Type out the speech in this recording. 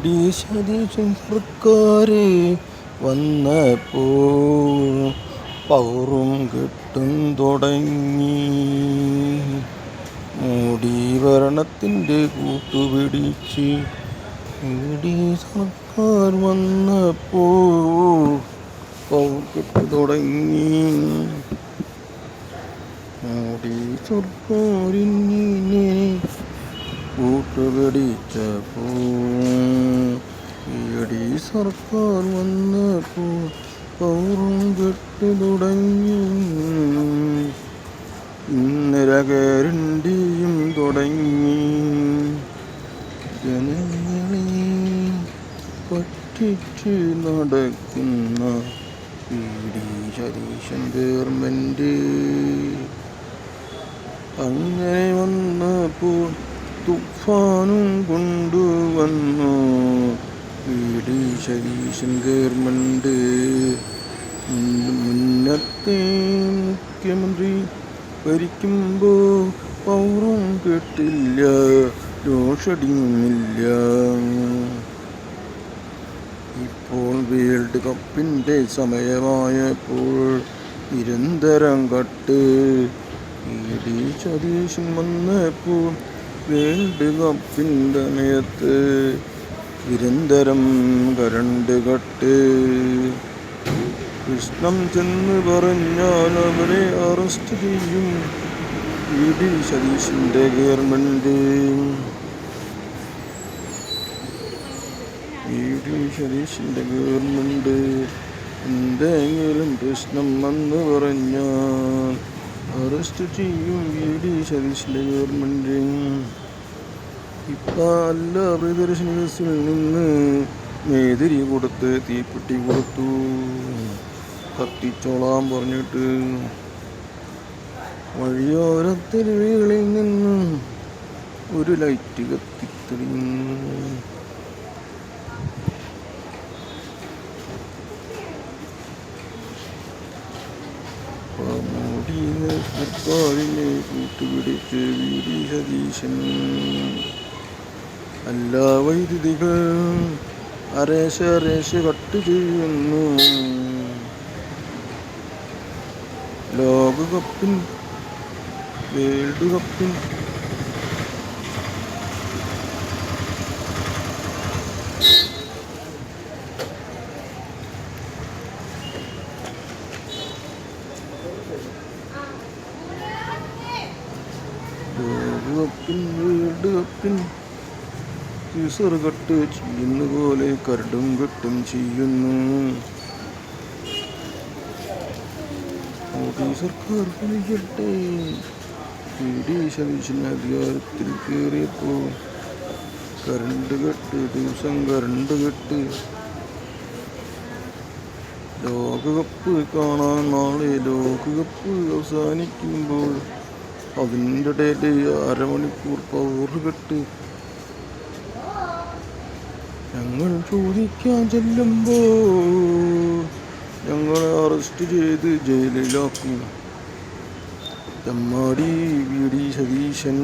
D Satheesan സർക്കാർ വന്നപ്പോൾ പൗറും കെട്ടും തുടങ്ങി. മോഡി ഭരണത്തിൻ്റെ കൂട്ടുപിടിച്ച് ഡി സർക്കാർ വന്നപ്പോൾ പൗർ കെട്ടു തുടങ്ങി. മോഡി സർക്കാരിനെ കൂട്ടുപിടിച്ചപ്പോൾ ഡി സർക്കാർ വന്നപ്പോൾ പൗറും കെട്ടു തുടങ്ങി. ഇന്നര ഗ്യാരണ്ടിയും തുടങ്ങി. ജനങ്ങളെ പറ്റിച്ച് നടക്കുന്ന ഡി സതീശൻ ഗവൺമെൻറ് അങ്ങനെ വന്നപ്പോൾ തുഫാനും കൊണ്ടുവന്നു ഡി സതീശൻ ഗവൺമെൻറ്. മുന്നത്തെ മുഖ്യമന്ത്രി ഭരിക്കുമ്പോൾ പൗറും കെട്ടില്ല, ലോഷടിയുമില്ല. ഇപ്പോൾ വേൾഡ് കപ്പിൻ്റെ സമയമായപ്പോൾ നിരന്തരം കട്ട് ഡി സതീശൻ വന്നപ്പോൾ വേൾഡ് കപ്പിൻ്റെ സമയത്ത് നിരന്തരം കരണ്ട് കട്ട്. കൃഷ്ണം ചെന്ന് പറഞ്ഞാൽ അവരെ അറസ്റ്റ് ചെയ്യും ഡി സതീശൻ്റെ ഗവൺമെൻറ്. ഡി സതീശൻ്റെ ഗവൺമെൻറ് എന്തെങ്കിലും പ്രശ്നം വന്ന് പറഞ്ഞാൽ അറസ്റ്റ് ചെയ്യും ഡി സതീശൻ്റെ ഗവൺമെൻറ്. ഇപ്പം എല്ലാ പ്രിയദർശിനി ബസ്സിൽ നിന്ന് മേതിരി കൊടുത്ത് തീപ്പെട്ടി കൊടുത്തു, കത്തിച്ചോളാൻ പറഞ്ഞിട്ട്. വഴിയോരത്തിൽ വീളിൽ നിന്ന് ഒരു ലൈറ്റ് കത്തിത്തെളിഞ്ഞു. മോഡി സർക്കാരിനെ കൂട്ടുപിടിച്ച് ഡി സതീശൻ. എല്ലാ വൈദ്യുതികൾ അരേശ കട്ട് ചെയ്യുന്നു. ലോകകപ്പിൽ വേൾഡ് കപ്പിൽ വേൾഡ് കപ്പിൽ സീസർ കട്ട് ചെയ്യുന്ന പോലെ കരടും കെട്ടും ചെയ്യുന്നു. മോഡി സർക്കാർ കളിക്കട്ടെ. ഡി സതീശൻ അധികാരത്തിൽ കയറിയപ്പോൾ കരണ്ട് കെട്ട്, ദിവസം കരണ്ട് കെട്ട്. ലോകകപ്പ് കാണാൻ നാളെ ലോകകപ്പ് അവസാനിക്കുമ്പോൾ അതിൻ്റെ ഇടയിൽ അരമണിക്കൂർ പവർ കെട്ട്. ഞങ്ങൾ ചോദിക്കാൻ ചെല്ലുമ്പോൾ ഞങ്ങളെ അറസ്റ്റ് ചെയ്ത് ജയിലിലാക്കും തെമ്മാടി ഡി സതീശൻ.